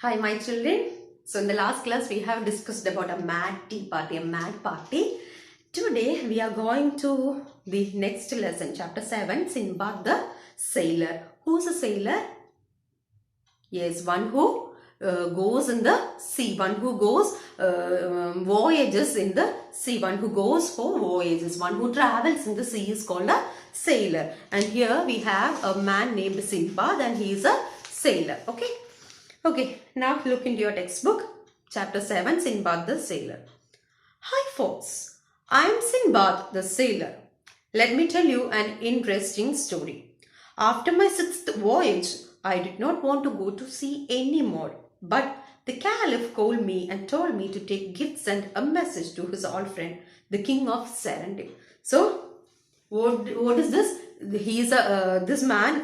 Hi my children. So in the last class we have discussed about a mad tea party, a mad party. Today we are going to the next lesson, chapter 7, Sinbad the sailor. Who's a sailor? Yes, one who goes in the sea, one who goes voyages in the sea, one who goes for voyages, one who travels in the sea is called a sailor. And here we have a man named Sinbad and he is a sailor. Okay, now look into your textbook, chapter 7, Sinbad the sailor. Hi folks, I am Sinbad the sailor. Let me tell you an interesting story. After my 6th voyage, I did not want to go to sea anymore, but the Caliph called me and told me to take gifts and a message to his old friend, the king of Serendip. So, what is this? He is this man,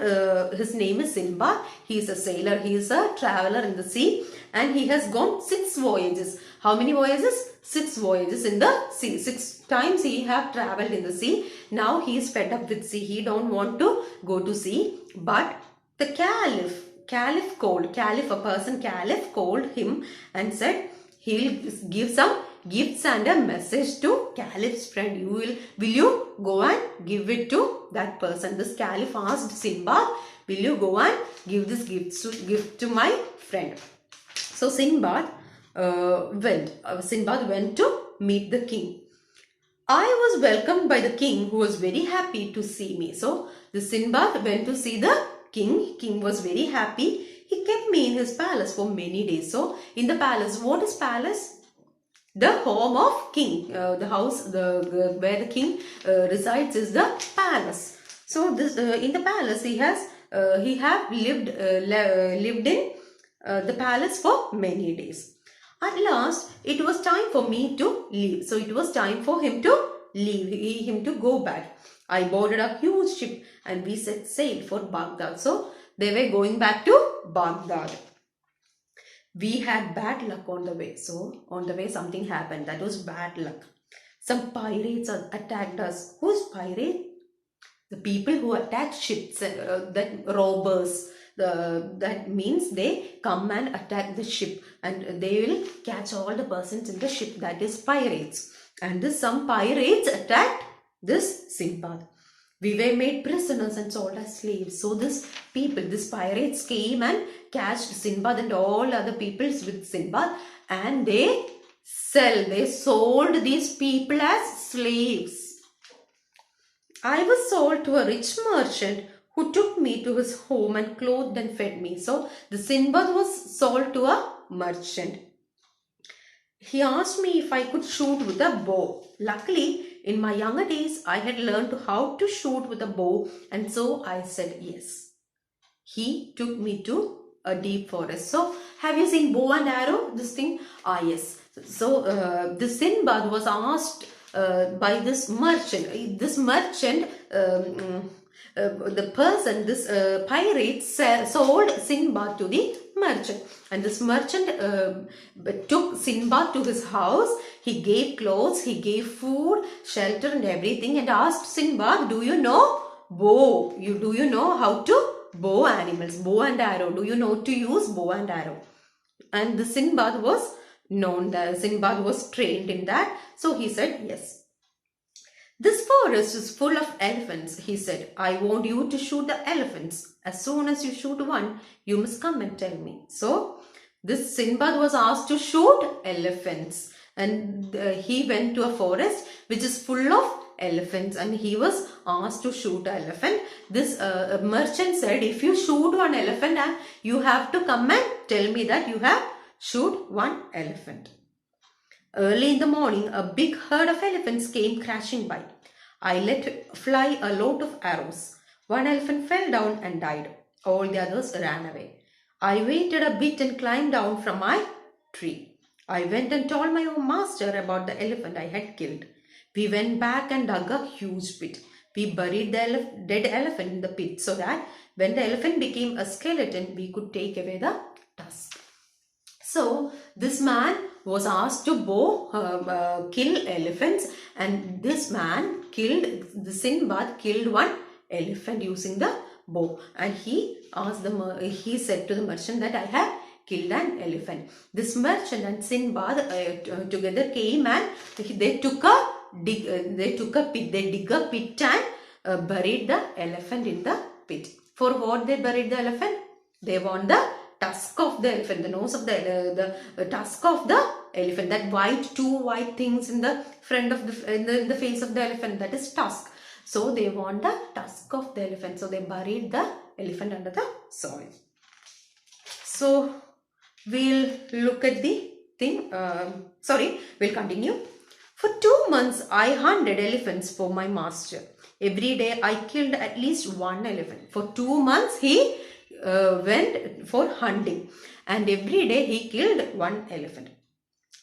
his name is Sinbad. He is a sailor, he is a traveler in the sea, and he has gone 6 voyages. How many voyages? 6 voyages in the sea. 6 times he have traveled in the sea. Now he is fed up with sea. He don't want to go to sea. But the Caliph called him and said he'll give some gifts and a message to Caliph's friend. Will you go and give it to that person? This Caliph asked Sinbad, will you go and give this gift to my friend? So Sinbad went to meet the king. I was welcomed by the king, who was very happy to see me. So the Sinbad went to see the king. King was very happy. He kept me in his palace for many days. So in the palace, what is palace? The home of king, the house where the king resides is the palace. So this in the palace he have lived in the palace for many days. At last it was time for me to leave. So it was time for him to leave, him to go back. I boarded a huge ship and we set sail for Baghdad. So they were going back to Baghdad. We had bad luck on the way. So on the way something happened. That was bad luck. Some pirates attacked us. Who's pirate? The people who attack ships, that robbers. That means they come and attack the ship and they will catch all the persons in the ship. That is pirates. And some pirates attacked this Sinbad. We were made prisoners and sold as slaves. So these pirates came and catched Sinbad and all other peoples with Sinbad, and they sold these people as slaves. I was sold to a rich merchant who took me to his home and clothed and fed me. So the Sinbad was sold to a merchant. He asked me if I could shoot with a bow. Luckily, in my younger days, I had learned how to shoot with a bow, and so I said yes. He took me to a deep forest. So, have you seen bow and arrow? This thing? Ah, yes. So, the Sinbad was asked by this merchant. This merchant, pirate sold Sinbad to the merchant, and this merchant took Sinbad to his house. He gave clothes, he gave food, shelter and everything, and asked Sinbad, do you know bow? Do you know how to bow animals, bow and arrow? Do you know to use bow and arrow? And the Sinbad was Sinbad was trained in that. So he said yes. This forest is full of elephants, he said. I want you to shoot the elephants. As soon as you shoot one, you must come and tell me. So this Sinbad was asked to shoot elephants. And he went to a forest which is full of elephants, and he was asked to shoot an elephant. This merchant said, if you shoot one elephant, you have to come and tell me that you have shoot one elephant. Early in the morning, a big herd of elephants came crashing by. I let fly a lot of arrows. One elephant fell down and died. All the others ran away. I waited a bit and climbed down from my tree. I went and told my own master about the elephant I had killed. We went back and dug a huge pit. We buried the dead elephant in the pit so that when the elephant became a skeleton, we could take away the tusk. So this man was asked to kill elephants, and this man the Sinbad killed one elephant using the bow, and he said to the merchant that I have killed an elephant. This merchant and Sinbad together came and they took a pit. They dig a pit and buried the elephant in the pit. For what they buried the elephant? They want the tusk of the elephant, the nose of the tusk of the elephant. That two white things in the front of in the face of the elephant, that is tusk. So they want the tusk of the elephant. So they buried the elephant under the soil. So we'll look at the thing. We'll continue. For 2 months, I hunted elephants for my master. Every day, I killed at least one elephant. For 2 months, he went for hunting. And every day, he killed one elephant.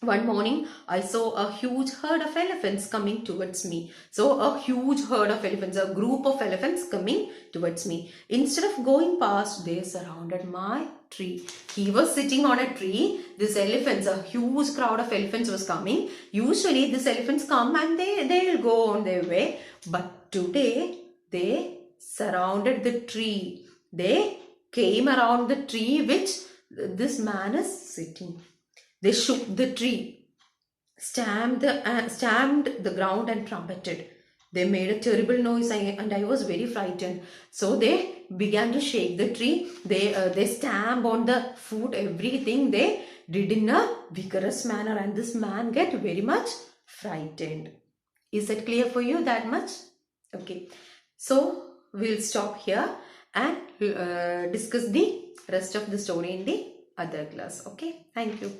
One morning, I saw a huge herd of elephants coming towards me. So, a huge herd of elephants, a group of elephants coming towards me. Instead of going past, they surrounded my tree. He was sitting on a tree. These elephants, a huge crowd of elephants was coming. Usually, these elephants come and they will go on their way. But today, they surrounded the tree. They came around the tree which this man is sitting. They shook the tree, stamped the ground and trumpeted. They made a terrible noise and I was very frightened. So they began to shake the tree. They stamp on the foot, everything they did in a vigorous manner, and this man get very much frightened. Is that clear for you that much? Okay. So we'll stop here and discuss the rest of the story in the other class. Okay. Thank you.